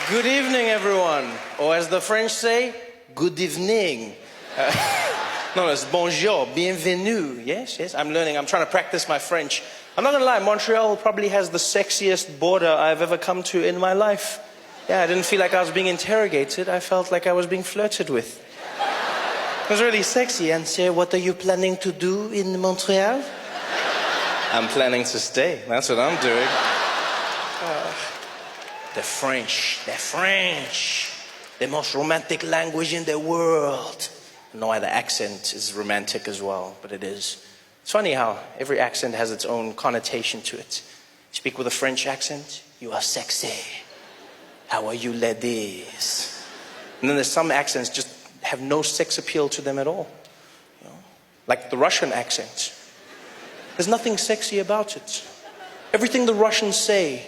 Good evening, everyone. Or as the French say, good evening. No, it's bonjour, bienvenue. Yes, I'm learning. I'm trying to practice my French. I'm not gonna lie, Montreal probably has the sexiest border I've ever come to in my life. Yeah, I didn't feel like I was being interrogated. I felt like I was being flirted with. It was really sexy. And say, what are you planning to do in Montreal? I'm planning to stay. That's what I'm doing. The French. The most romantic language in the world. I don't know why the accent is romantic as well, but it is. It's funny how every accent has its own connotation to it. You speak with a French accent, you are sexy. How are you, ladies? And then there's some accents just have no sex appeal to them at all. You know? Like the Russian accent. There's nothing sexy about it. Everything the Russians say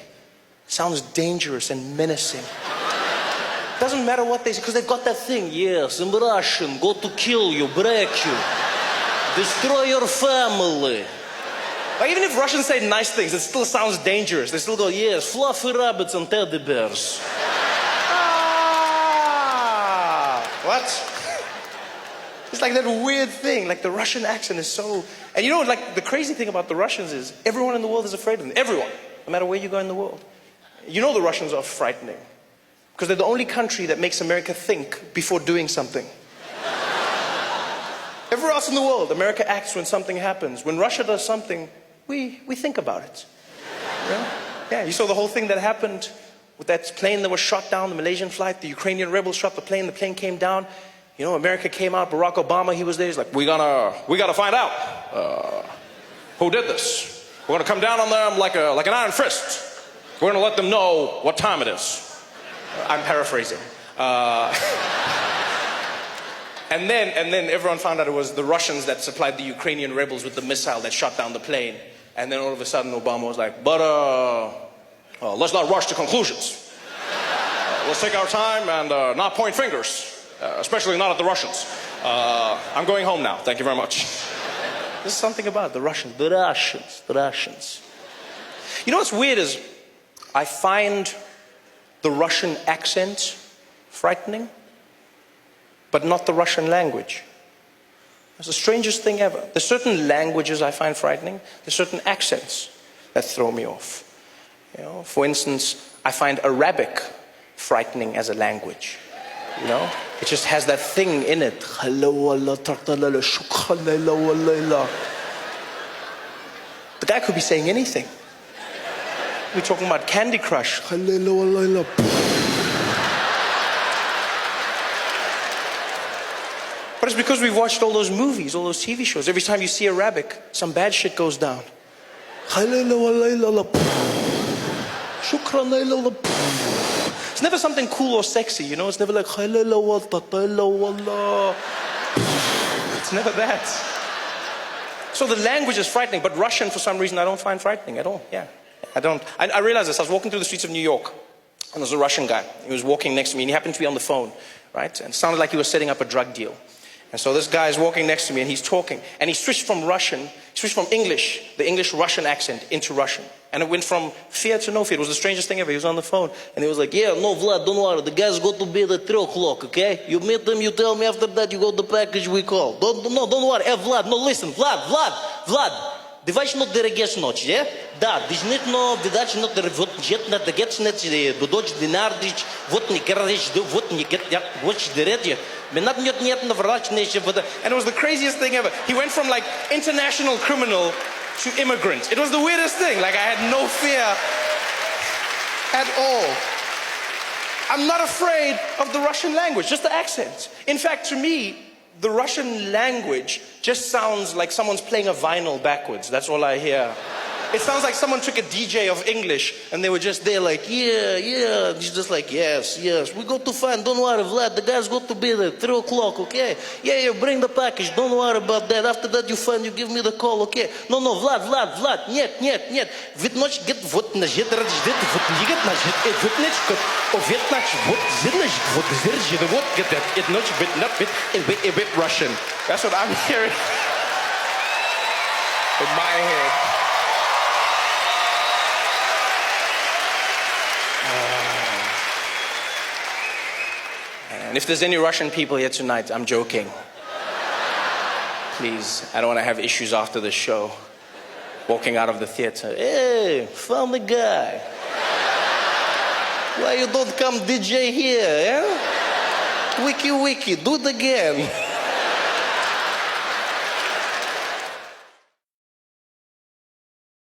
sounds dangerous and menacing. Doesn't matter what they say, because they've got that thing. Yes, I'm Russian, go to kill you, break you, destroy your family. Like even if Russians say nice things, it still sounds dangerous. They still go, yes, fluffy rabbits and teddy bears. What? It's like that weird thing, like the Russian accent is so... And you know, like the crazy thing about the Russians is everyone in the world is afraid of them. Everyone, no matter where you go in the world. You know the Russians are frightening. Because they're the only country that makes America think before doing something. Everywhere else in the world, America acts when something happens. When Russia does something, we think about it. Yeah, you saw the whole thing that happened with that plane that was shot down, the Malaysian flight. The Ukrainian rebels shot the plane came down. You know, America came out, Barack Obama, he was there. He's like, we gotta find out who did this. We're gonna come down on them like an iron fist. We're gonna let them know what time it is. I'm paraphrasing. And then everyone found out it was the Russians that supplied the Ukrainian rebels with the missile that shot down the plane. And then all of a sudden Obama was like, but let's not rush to conclusions. Let's take our time and not point fingers, especially not at the Russians. I'm going home now. Thank you very much. There's something about the Russians. The Russians. You know what's weird is I find the Russian accent frightening, but not the Russian language. It's the strangest thing ever. There's certain languages I find frightening. There's certain accents that throw me off. You know, for instance, I find Arabic frightening as a language. You know, it just has that thing in it. The guy could be saying anything. We're talking about Candy Crush. But it's because we've watched all those movies, all those TV shows. Every time you see Arabic, some bad shit goes down. It's never something cool or sexy, you know? It's never like... It's never that. So the language is frightening, but Russian, for some reason, I don't find frightening at all. Yeah. I don't. I realized this. I was walking through the streets of New York, and there was a Russian guy. He was walking next to me, and he happened to be on the phone, right? And it sounded like he was setting up a drug deal. And so this guy is walking next to me, and he's talking. And he switched from English, the English-Russian accent, into Russian. And it went from fear to no fear. It was the strangest thing ever. He was on the phone, and he was like, yeah, no, Vlad, don't worry. The guy's got to be at 3 o'clock, okay? You meet him, you tell me after that you got the package we call. Don't worry. Hey, Vlad, no, listen. Vlad. Девачно дерегеш ночь, yeah? Да, дижнитно, видачно деревот, жетна дегетснет, додоч динардич, вот не кердиш, вот не кетят, вот дередje. Менат нет на врачнейше вода. And it was the craziest thing ever. He went from like international criminal to immigrant. It was the weirdest thing. Like I had no fear at all. I'm not afraid of the Russian language, just the accent. In fact, to me, the Russian language just sounds like someone's playing a vinyl backwards. That's all I hear. It sounds like someone took a DJ of English and they were just there like, yeah. He's just like, yes. We go to find, don't worry, Vlad, the guy's got to be there, 3 o'clock, okay? Yeah, bring the package, don't worry about that. After that you find, you give me the call, okay? No, Vlad, нет. Ведь ночь get вот на жет радждет, вот нигет на жет, вот нечко, овет нач, вот зернаж, вот зернаж, вот get that, it ночь бит not bit, a bit Russian. That's what I'm hearing in my head. And if there's any Russian people here tonight, I'm joking. Please, I don't want to have issues after the show. Walking out of the theater, hey, funny guy. Why you don't come DJ here, eh? Wiki, do it again.